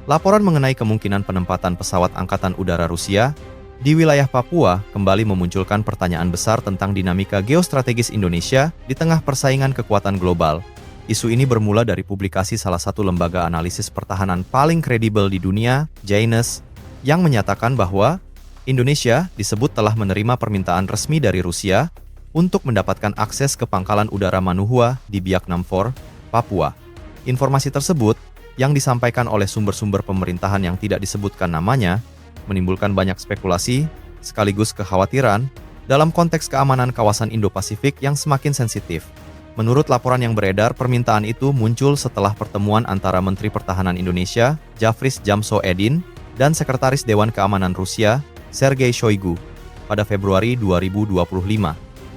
Laporan mengenai kemungkinan penempatan pesawat Angkatan Udara Rusia di wilayah Papua kembali memunculkan pertanyaan besar tentang dinamika geostrategis Indonesia di tengah persaingan kekuatan global. Isu ini bermula dari publikasi salah satu lembaga analisis pertahanan paling kredibel di dunia, Janus, yang menyatakan bahwa Indonesia disebut telah menerima permintaan resmi dari Rusia untuk mendapatkan akses ke pangkalan udara Manuhua di Biak Numfor, Papua. Informasi tersebut yang disampaikan oleh sumber-sumber pemerintahan yang tidak disebutkan namanya, menimbulkan banyak spekulasi, sekaligus kekhawatiran, dalam konteks keamanan kawasan Indo-Pasifik yang semakin sensitif. Menurut laporan yang beredar, permintaan itu muncul setelah pertemuan antara Menteri Pertahanan Indonesia, Javris Jamsho-Edin, dan Sekretaris Dewan Keamanan Rusia, Sergei Shoigu, pada Februari 2025.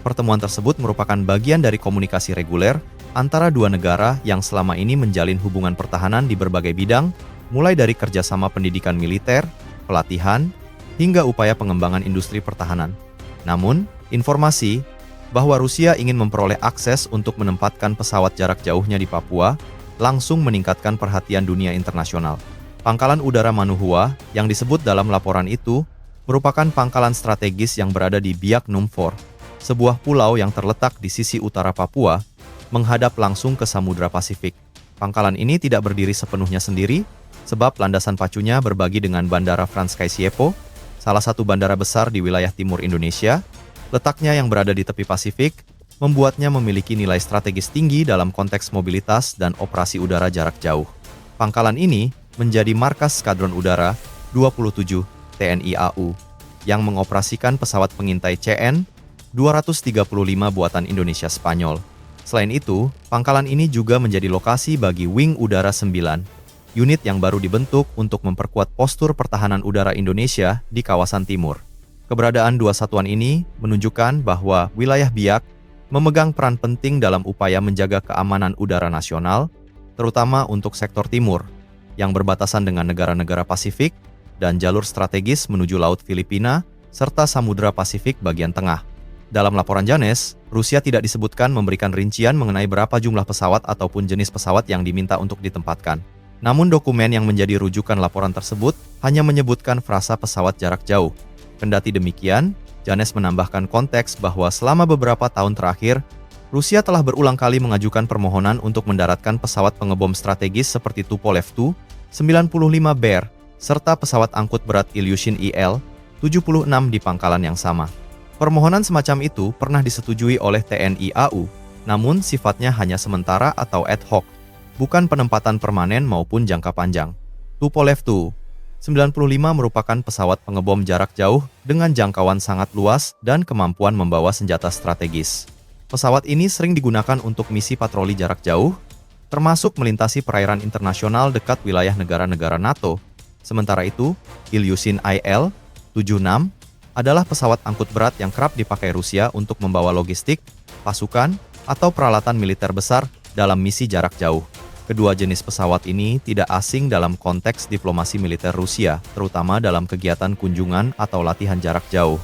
Pertemuan tersebut merupakan bagian dari komunikasi reguler antara dua negara yang selama ini menjalin hubungan pertahanan di berbagai bidang, mulai dari kerjasama pendidikan militer, pelatihan, hingga upaya pengembangan industri pertahanan. Namun, informasi bahwa Rusia ingin memperoleh akses untuk menempatkan pesawat jarak jauhnya di Papua langsung meningkatkan perhatian dunia internasional. Pangkalan udara Manuhua yang disebut dalam laporan itu merupakan pangkalan strategis yang berada di Biak Numfor, sebuah pulau yang terletak di sisi utara Papua, menghadap langsung ke Samudra Pasifik. Pangkalan ini tidak berdiri sepenuhnya sendiri, sebab landasan pacunya berbagi dengan Bandara Frans Kaisiepo, salah satu bandara besar di wilayah timur Indonesia. Letaknya yang berada di tepi Pasifik, membuatnya memiliki nilai strategis tinggi dalam konteks mobilitas dan operasi udara jarak jauh. Pangkalan ini menjadi markas Skadron Udara 27 TNI AU, yang mengoperasikan pesawat pengintai CN-235 buatan Indonesia Spanyol. Selain itu, pangkalan ini juga menjadi lokasi bagi Wing Udara 9, unit yang baru dibentuk untuk memperkuat postur pertahanan udara Indonesia di kawasan timur. Keberadaan dua satuan ini menunjukkan bahwa wilayah Biak memegang peran penting dalam upaya menjaga keamanan udara nasional, terutama untuk sektor timur, yang berbatasan dengan negara-negara Pasifik dan jalur strategis menuju Laut Filipina, serta Samudra Pasifik bagian tengah. Dalam laporan Janus, Rusia tidak disebutkan memberikan rincian mengenai berapa jumlah pesawat ataupun jenis pesawat yang diminta untuk ditempatkan. Namun dokumen yang menjadi rujukan laporan tersebut hanya menyebutkan frasa pesawat jarak jauh. Kendati demikian, Janus menambahkan konteks bahwa selama beberapa tahun terakhir, Rusia telah berulang kali mengajukan permohonan untuk mendaratkan pesawat pengebom strategis seperti Tupolev Tu-95 Bear, serta pesawat angkut berat Ilyushin Il-76 di pangkalan yang sama. Permohonan semacam itu pernah disetujui oleh TNI AU, namun sifatnya hanya sementara atau ad hoc, bukan penempatan permanen maupun jangka panjang. Tupolev Tu-95 merupakan pesawat pengebom jarak jauh dengan jangkauan sangat luas dan kemampuan membawa senjata strategis. Pesawat ini sering digunakan untuk misi patroli jarak jauh, termasuk melintasi perairan internasional dekat wilayah negara-negara NATO. Sementara itu, Ilyushin Il-76 adalah pesawat angkut berat yang kerap dipakai Rusia untuk membawa logistik, pasukan, atau peralatan militer besar dalam misi jarak jauh. Kedua jenis pesawat ini tidak asing dalam konteks diplomasi militer Rusia, terutama dalam kegiatan kunjungan atau latihan jarak jauh.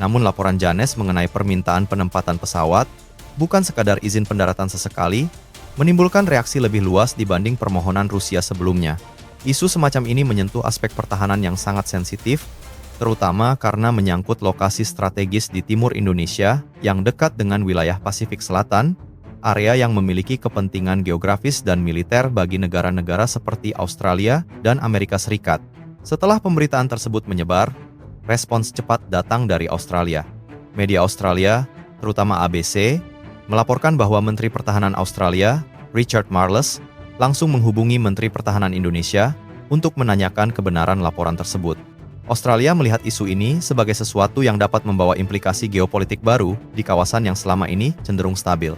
Namun laporan Janus mengenai permintaan penempatan pesawat, bukan sekadar izin pendaratan sesekali, menimbulkan reaksi lebih luas dibanding permohonan Rusia sebelumnya. Isu semacam ini menyentuh aspek pertahanan yang sangat sensitif, terutama karena menyangkut lokasi strategis di timur Indonesia yang dekat dengan wilayah Pasifik Selatan, area yang memiliki kepentingan geografis dan militer bagi negara-negara seperti Australia dan Amerika Serikat. Setelah pemberitaan tersebut menyebar, respons cepat datang dari Australia. Media Australia, terutama ABC, melaporkan bahwa Menteri Pertahanan Australia, Richard Marles, langsung menghubungi Menteri Pertahanan Indonesia untuk menanyakan kebenaran laporan tersebut. Australia melihat isu ini sebagai sesuatu yang dapat membawa implikasi geopolitik baru di kawasan yang selama ini cenderung stabil.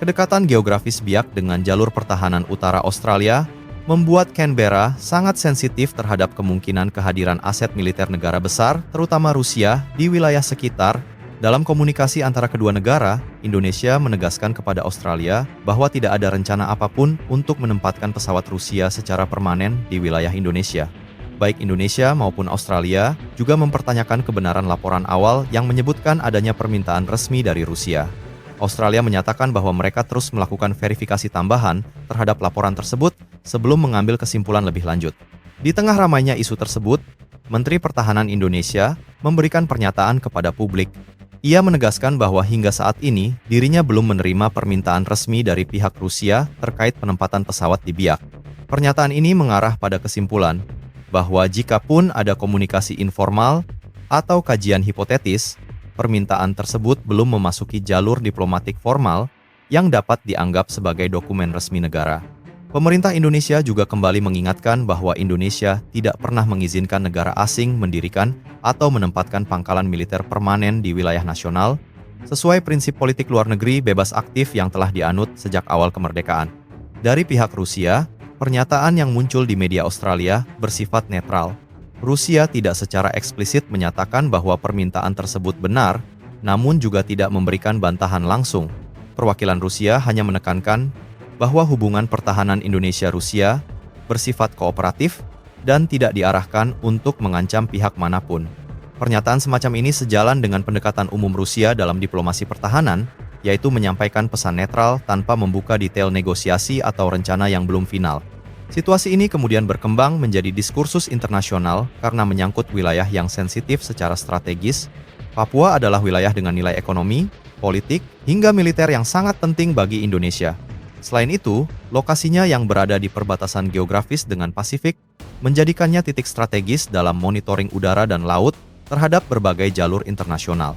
Kedekatan geografis Biak dengan jalur pertahanan utara Australia membuat Canberra sangat sensitif terhadap kemungkinan kehadiran aset militer negara besar, terutama Rusia, di wilayah sekitar. Dalam komunikasi antara kedua negara, Indonesia menegaskan kepada Australia bahwa tidak ada rencana apapun untuk menempatkan pesawat Rusia secara permanen di wilayah Indonesia. Baik Indonesia maupun Australia juga mempertanyakan kebenaran laporan awal yang menyebutkan adanya permintaan resmi dari Rusia. Australia menyatakan bahwa mereka terus melakukan verifikasi tambahan terhadap laporan tersebut sebelum mengambil kesimpulan lebih lanjut. Di tengah ramainya isu tersebut, Menteri Pertahanan Indonesia memberikan pernyataan kepada publik. Ia menegaskan bahwa hingga saat ini dirinya belum menerima permintaan resmi dari pihak Rusia terkait penempatan pesawat di Biak. Pernyataan ini mengarah pada kesimpulan bahwa jikapun ada komunikasi informal atau kajian hipotetis, permintaan tersebut belum memasuki jalur diplomatik formal yang dapat dianggap sebagai dokumen resmi negara. Pemerintah Indonesia juga kembali mengingatkan bahwa Indonesia tidak pernah mengizinkan negara asing mendirikan atau menempatkan pangkalan militer permanen di wilayah nasional, sesuai prinsip politik luar negeri bebas aktif yang telah dianut sejak awal kemerdekaan. Dari pihak Rusia, pernyataan yang muncul di media Australia bersifat netral. Rusia tidak secara eksplisit menyatakan bahwa permintaan tersebut benar, namun juga tidak memberikan bantahan langsung. Perwakilan Rusia hanya menekankan bahwa hubungan pertahanan Indonesia-Rusia bersifat kooperatif dan tidak diarahkan untuk mengancam pihak manapun. Pernyataan semacam ini sejalan dengan pendekatan umum Rusia dalam diplomasi pertahanan, yaitu menyampaikan pesan netral tanpa membuka detail negosiasi atau rencana yang belum final. Situasi ini kemudian berkembang menjadi diskursus internasional karena menyangkut wilayah yang sensitif secara strategis. Papua adalah wilayah dengan nilai ekonomi, politik, hingga militer yang sangat penting bagi Indonesia. Selain itu, lokasinya yang berada di perbatasan geografis dengan Pasifik menjadikannya titik strategis dalam monitoring udara dan laut terhadap berbagai jalur internasional.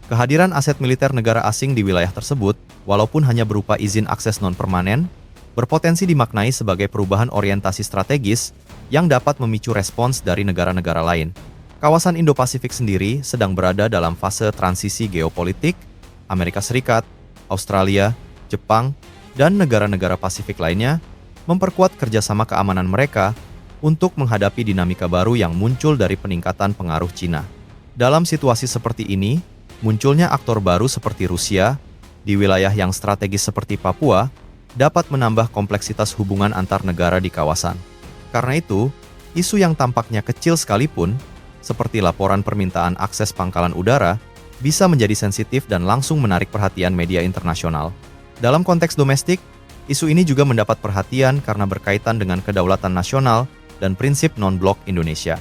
Kehadiran aset militer negara asing di wilayah tersebut, walaupun hanya berupa izin akses non-permanen, berpotensi dimaknai sebagai perubahan orientasi strategis yang dapat memicu respons dari negara-negara lain. Kawasan Indo-Pasifik sendiri sedang berada dalam fase transisi geopolitik. Amerika Serikat, Australia, Jepang, dan negara-negara Pasifik lainnya memperkuat kerjasama keamanan mereka untuk menghadapi dinamika baru yang muncul dari peningkatan pengaruh Cina. Dalam situasi seperti ini, munculnya aktor baru seperti Rusia di wilayah yang strategis seperti Papua dapat menambah kompleksitas hubungan antar negara di kawasan. Karena itu, isu yang tampaknya kecil sekalipun, seperti laporan permintaan akses pangkalan udara, bisa menjadi sensitif dan langsung menarik perhatian media internasional. Dalam konteks domestik, isu ini juga mendapat perhatian karena berkaitan dengan kedaulatan nasional dan prinsip non-blok Indonesia.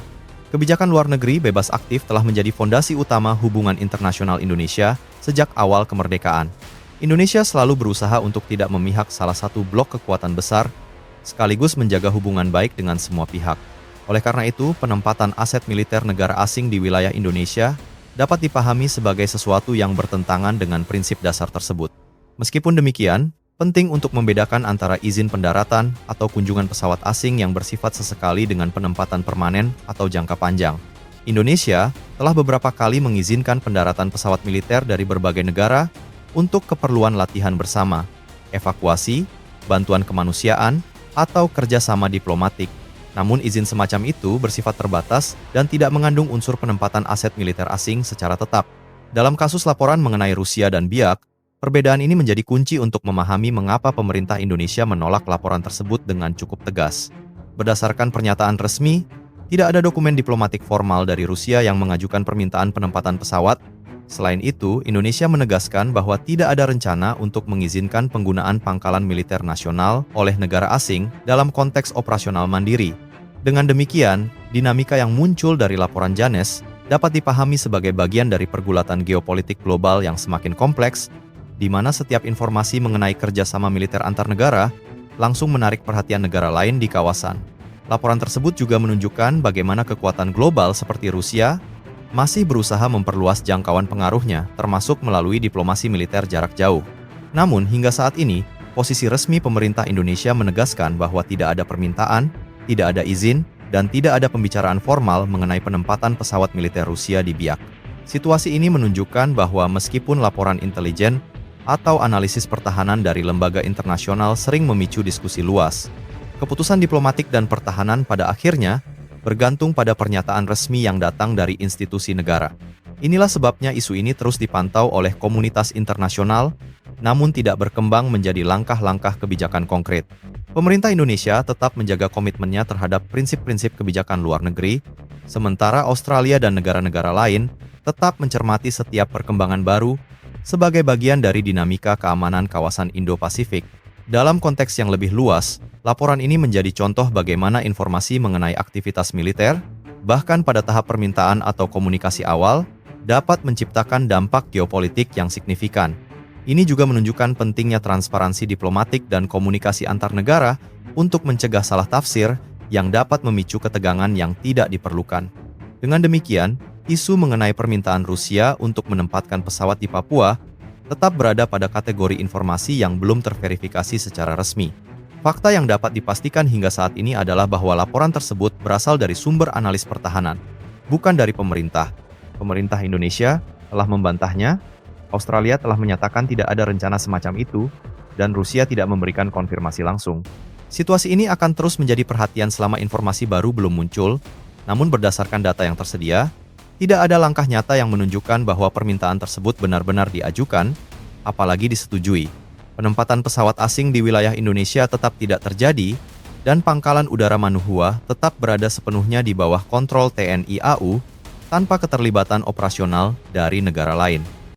Kebijakan luar negeri bebas aktif telah menjadi fondasi utama hubungan internasional Indonesia sejak awal kemerdekaan. Indonesia selalu berusaha untuk tidak memihak salah satu blok kekuatan besar, sekaligus menjaga hubungan baik dengan semua pihak. Oleh karena itu, penempatan aset militer negara asing di wilayah Indonesia dapat dipahami sebagai sesuatu yang bertentangan dengan prinsip dasar tersebut. Meskipun demikian, penting untuk membedakan antara izin pendaratan atau kunjungan pesawat asing yang bersifat sesekali dengan penempatan permanen atau jangka panjang. Indonesia telah beberapa kali mengizinkan pendaratan pesawat militer dari berbagai negara untuk keperluan latihan bersama, evakuasi, bantuan kemanusiaan, atau kerjasama diplomatik. Namun izin semacam itu bersifat terbatas dan tidak mengandung unsur penempatan aset militer asing secara tetap. Dalam kasus laporan mengenai Rusia dan Biak, perbedaan ini menjadi kunci untuk memahami mengapa pemerintah Indonesia menolak laporan tersebut dengan cukup tegas. Berdasarkan pernyataan resmi, tidak ada dokumen diplomatik formal dari Rusia yang mengajukan permintaan penempatan pesawat. Selain itu, Indonesia menegaskan bahwa tidak ada rencana untuk mengizinkan penggunaan pangkalan militer nasional oleh negara asing dalam konteks operasional mandiri. Dengan demikian, dinamika yang muncul dari laporan Janez dapat dipahami sebagai bagian dari pergulatan geopolitik global yang semakin kompleks, di mana setiap informasi mengenai kerjasama militer antar negara langsung menarik perhatian negara lain di kawasan. Laporan tersebut juga menunjukkan bagaimana kekuatan global seperti Rusia masih berusaha memperluas jangkauan pengaruhnya, termasuk melalui diplomasi militer jarak jauh. Namun, hingga saat ini, posisi resmi pemerintah Indonesia menegaskan bahwa tidak ada permintaan, tidak ada izin, dan tidak ada pembicaraan formal mengenai penempatan pesawat militer Rusia di Biak. Situasi ini menunjukkan bahwa meskipun laporan intelijen atau analisis pertahanan dari lembaga internasional sering memicu diskusi luas, keputusan diplomatik dan pertahanan pada akhirnya bergantung pada pernyataan resmi yang datang dari institusi negara. Inilah sebabnya isu ini terus dipantau oleh komunitas internasional, namun tidak berkembang menjadi langkah-langkah kebijakan konkret. Pemerintah Indonesia tetap menjaga komitmennya terhadap prinsip-prinsip kebijakan luar negeri, sementara Australia dan negara-negara lain tetap mencermati setiap perkembangan baru sebagai bagian dari dinamika keamanan kawasan Indo-Pasifik. Dalam konteks yang lebih luas, laporan ini menjadi contoh bagaimana informasi mengenai aktivitas militer, bahkan pada tahap permintaan atau komunikasi awal, dapat menciptakan dampak geopolitik yang signifikan. Ini juga menunjukkan pentingnya transparansi diplomatik dan komunikasi antar negara untuk mencegah salah tafsir yang dapat memicu ketegangan yang tidak diperlukan. Dengan demikian, isu mengenai permintaan Rusia untuk menempatkan pesawat di Papua tetap berada pada kategori informasi yang belum terverifikasi secara resmi. Fakta yang dapat dipastikan hingga saat ini adalah bahwa laporan tersebut berasal dari sumber analis pertahanan, bukan dari pemerintah. Pemerintah Indonesia telah membantahnya, Australia telah menyatakan tidak ada rencana semacam itu, dan Rusia tidak memberikan konfirmasi langsung. Situasi ini akan terus menjadi perhatian selama informasi baru belum muncul, namun berdasarkan data yang tersedia, tidak ada langkah nyata yang menunjukkan bahwa permintaan tersebut benar-benar diajukan, apalagi disetujui. Penempatan pesawat asing di wilayah Indonesia tetap tidak terjadi, dan Pangkalan Udara Manuhua tetap berada sepenuhnya di bawah kontrol TNI AU tanpa keterlibatan operasional dari negara lain.